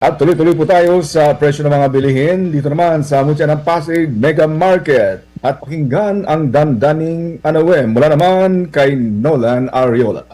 At tuloy-tuloy po tayo sa presyo ng mga bilihin dito naman sa Mutya ng Pasig Mega Market. At pakinggan ang dandaning mula naman kay Nolan Ariola.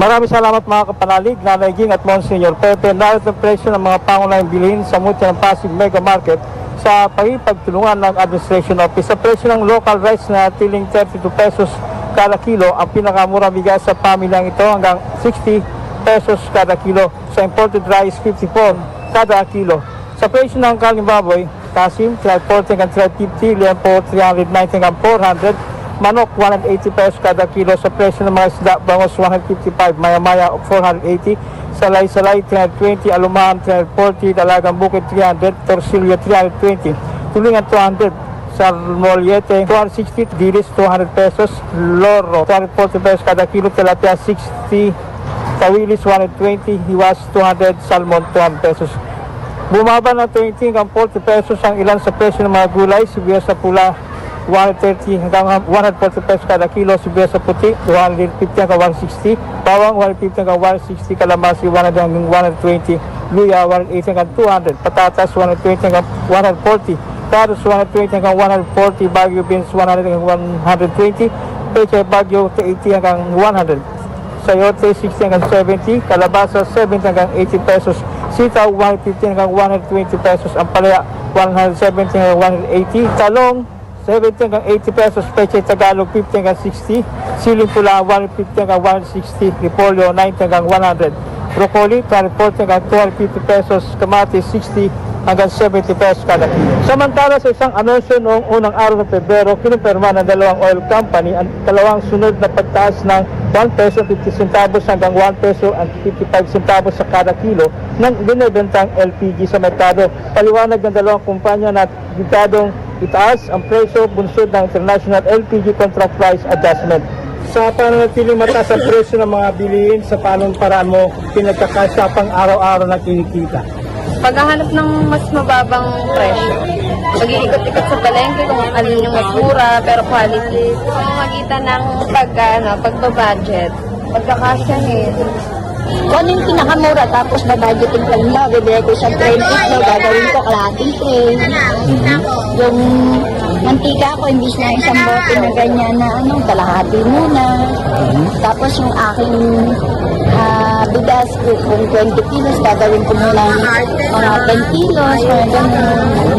Maraming salamat mga kapanalig, Nanay Ging at Monsignor Pepe. Narito ang presyo ng mga pangunahing bilihin sa Mutya ng Pasig Mega Market sa pagtulungan ng Administration Office. Sa presyo ng local rice na tiling 32 pesos kada kilo, ang pinakamura bigas sa pamilyang ito hanggang 60 pesos kada kilo. Sa imported rice, 54 kada kilo. Sa presyo ng kaling baboy, kasim, 340 hanggang 350, liempo, 390 hanggang 400, manok, 180 pesos kada kilo. Sa presyo ng mga isda, bangos, 155, maya-maya, 480, salay-salay, 320, alumahan, 340, dalagang bukid, 300, torsilyo, 320, tulingan, 200, sarmoliete, 260, dilis, 200 pesos, loro, 240 pesos kada kilo, tilapia, 60, tawilis 120, hiwas 200, salmon 200 pesos. Bumaba ng 20 hanggang 40 pesos ang ilan sa presyo ng mga gulay. Sibuyas sa pula 130 hanggang 140 pesos kada kilo, sibuyas sa puti 150 hanggang 160, bawang 150 hanggang 160, kalamansi 100 hanggang 120, luya 180 hanggang 200, patatas 120 hanggang 140, carrots 120 hanggang 140, bagyo beans 100 hanggang 120, peche bagyo 80 hanggang 100, sayote 60 hanggang 70, kalabasa 70 hanggang 80 pesos, sitaw 150 hanggang 120 pesos, ampalaya 170 hanggang 180, talong 70 hanggang 80 pesos, peche Tagalog 50 hanggang 60, siling pula 150 hanggang 160, repolyo 90 hanggang 100, broccoli 240 hanggang 250 pesos, kamatis 60 hanggang 70 pesos kada kilo. Samantala sa isang anunsyo noong unang araw ng Pebrero, kinumpirma ng dalawang oil company ang dalawang sunod na pagtaas ng 1 peso 50 centavos hanggang 1 peso and 55 centavos sa kada kilo ng binibentang LPG sa merkado. Paliwanag ng dalawang kumpanya na ditadong itaas ang presyo bunsod ng International LPG Contract Price Adjustment. Sa pananatiling mataas ang presyo ng mga bilihin, sa paanong paraan mo pinagkakasya pang araw-araw na kinikita? Paghahanap ng mas mababang presyo. Pag-iikot-ikot sa palengke kung alin yung mas mura pero quality. Magitan ng pagbabudget. Pagkakasyahin. Kung ano yung pinakamura, tapos babudgeting ko lang ba, bibigay ko sa train ito, gagawin ko kalahating train. Yung mantika ko, imbis na isang bote na ganyan na kalahati muna. Tapos yung aking bigas ko, kung 20 kilos, gagawin ko muna mga 10 kilos, mga ganyan.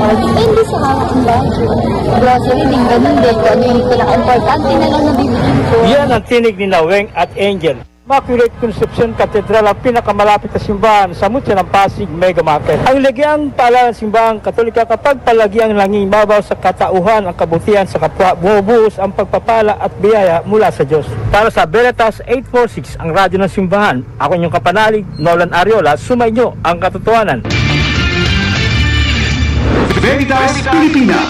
Depende sa hawak ng budget. Grocery din, ganun din. Kung ano yung pinaka-importante na lang nabibigyan ko. Yan ang tinig ni Weng at Angel. Immaculate Conception Cathedral ang pinakamalapit na simbahan sa Mutya ng Pasig Mega Market. Ang lagiang pala ng simbahang Katolika kapag palagiang nangingibabaw sa katauhan ang kabutihan sa kapwa, bumubuhos ang pagpapala at biyaya mula sa Diyos. Para sa Veritas 846, ang radyo ng simbahan, ako inyong kapanalig, Nolan Ariola, sumainyo ang katotohanan. Veritas Pilipinas.